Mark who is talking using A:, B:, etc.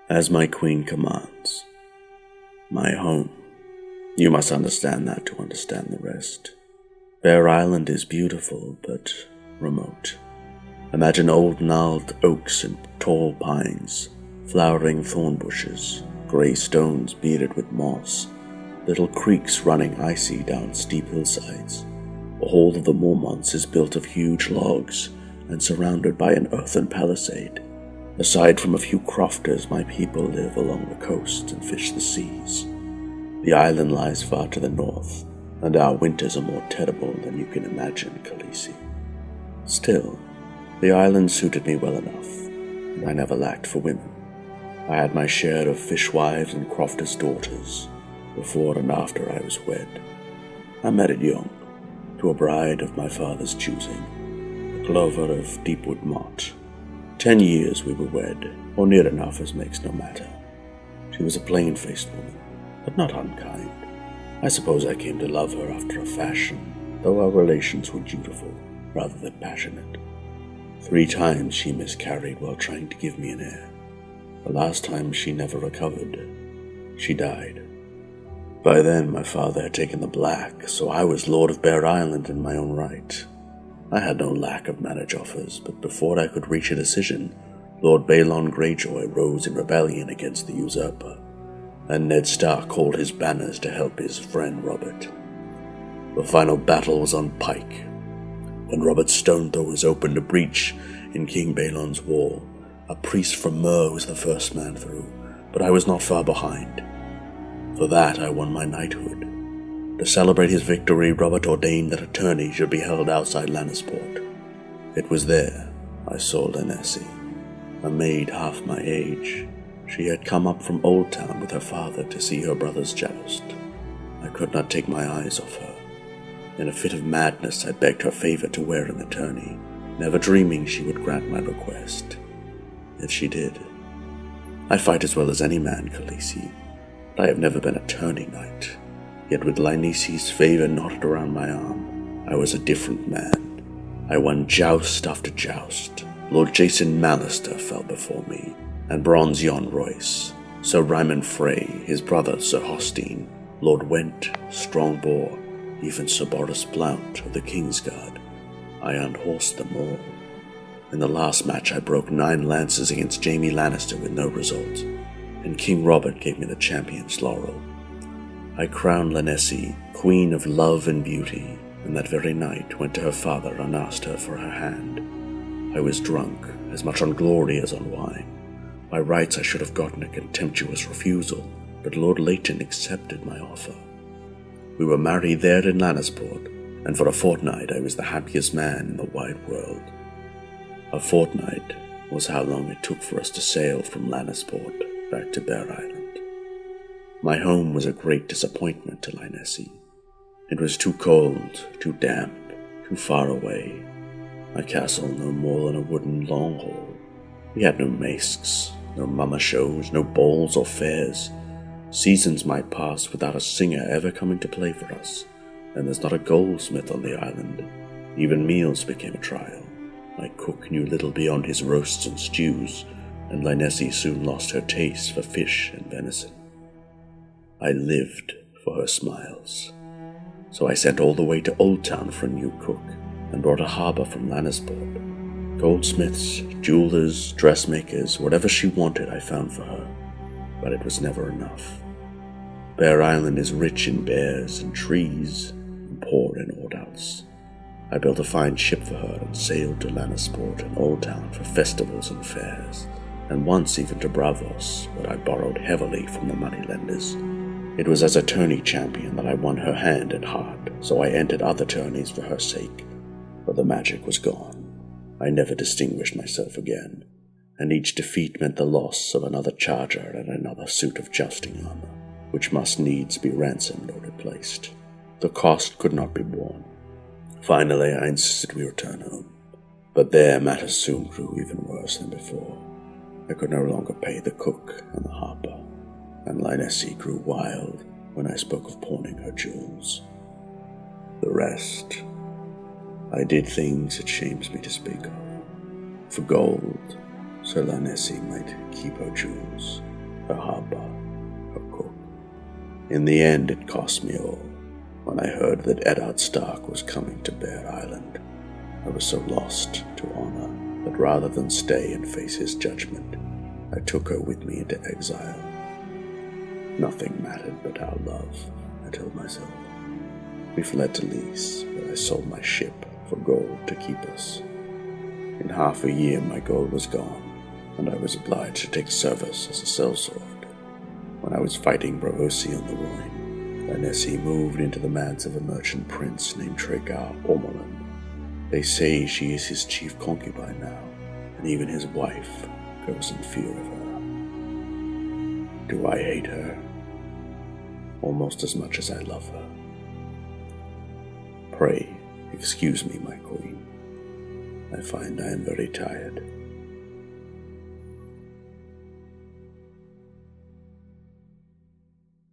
A: As my queen commands. My home. You must understand that to understand the rest. Bear Island is beautiful, but remote. Imagine old gnarled oaks and tall pines, flowering thorn bushes, grey stones bearded with moss, little creeks running icy down steep hillsides. The whole of the Mormonts is built of huge logs and surrounded by an earthen palisade. Aside from a few crofters, my people live along the coast and fish the seas. The island lies far to the north, and our winters are more terrible than you can imagine, Khaleesi. Still, the island suited me well enough, and I never lacked for women. I had my share of fishwives and crofters' daughters, before and after I was wed. I married young, to a bride of my father's choosing, a clover of Deepwood Mott. 10 years we were wed, or near enough as makes no matter. She was a plain-faced woman, but not unkind. I suppose I came to love her after a fashion, though our relations were dutiful rather than passionate. 3 times she miscarried while trying to give me an heir. The last time she never recovered. She died. By then my father had taken the black, so I was Lord of Bear Island in my own right. I had no lack of marriage offers, but before I could reach a decision, Lord Balon Greyjoy rose in rebellion against the usurper, and Ned Stark called his banners to help his friend Robert. The final battle was on Pike, when Robert's stone throwers opened a breach in King Balon's wall. A priest from Myr was the first man through, but I was not far behind. For that I won my knighthood. To celebrate his victory, Robert ordained that a tourney should be held outside Lannisport. It was there I saw Lynesse, a maid half my age. She had come up from Old Town with her father to see her brothers joust. I could not take my eyes off her. In a fit of madness, I begged her favor to wear in the tourney, never dreaming she would grant my request. Yet she did. I fight as well as any man, Khaleesi, but I have never been a tourney knight. Yet with Lynesse's favor knotted around my arm, I was a different man. I won joust after joust. Lord Jason Mallister fell before me, and Bronze Jon Royce, Sir Ryman Frey, his brother Sir Hostine, Lord Went, Strongbor, even Sir Boris Blount of the Kingsguard. I unhorsed them all. In the last match I broke 9 lances against Jaime Lannister with no result, and King Robert gave me the champion's laurel. I crowned Lynesse Queen of Love and Beauty, and that very night went to her father and asked her for her hand. I was drunk, as much on glory as on wine. By rights I should have gotten a contemptuous refusal, but Lord Leighton accepted my offer. We were married there in Lannisport, and for a fortnight I was the happiest man in the wide world. A fortnight was how long it took for us to sail from Lannisport back to Bear Island. My home was a great disappointment to Lynesse. It was too cold, too damp, too far away. My castle no more than a wooden long hall. We had no masques, no mummer shows, no balls or fairs. Seasons might pass without a singer ever coming to play for us, and there's not a goldsmith on the island. Even meals became a trial. My cook knew little beyond his roasts and stews, and Lynesse soon lost her taste for fish and venison. I lived for her smiles. So I sent all the way to Old Town for a new cook, and brought a harbour from Lannisport. Goldsmiths, jewelers, dressmakers, whatever she wanted I found for her, but it was never enough. Bear Island is rich in bears and trees, and poor in aught else. I built a fine ship for her and sailed to Lannisport and Old Town for festivals and fairs, and once even to Braavos, where I borrowed heavily from the moneylenders. It was as a tourney champion that I won her hand and heart, so I entered other tourneys for her sake, but the magic was gone. I never distinguished myself again, and each defeat meant the loss of another charger and another suit of jousting armor, which must needs be ransomed or replaced. The cost could not be borne. Finally, I insisted we return home, but there matters soon grew even worse than before. I could no longer pay the cook and the harper, and Lynesse grew wild when I spoke of pawning her jewels. The rest, I did things it shames me to speak of. For gold, Sir Lynesse might keep her jewels. her harper, her cook. In the end, it cost me all. When I heard that Eddard Stark was coming to Bear Island, I was so lost to honor that rather than stay and face his judgment, I took her with me into exile. Nothing mattered but our love, I told myself. We fled to Lynesse, where I sold my ship for gold to keep us. In half a year my gold was gone, and I was obliged to take service as a sellsword. When I was fighting Braavosi on the Rhine, Lynesse moved into the manse of a merchant prince named Tragar Ormolan. They say she is his chief concubine now, and even his wife goes in fear of her. Do I hate her? Almost as much as I love her. Pray, excuse me, my queen. I find I am very tired.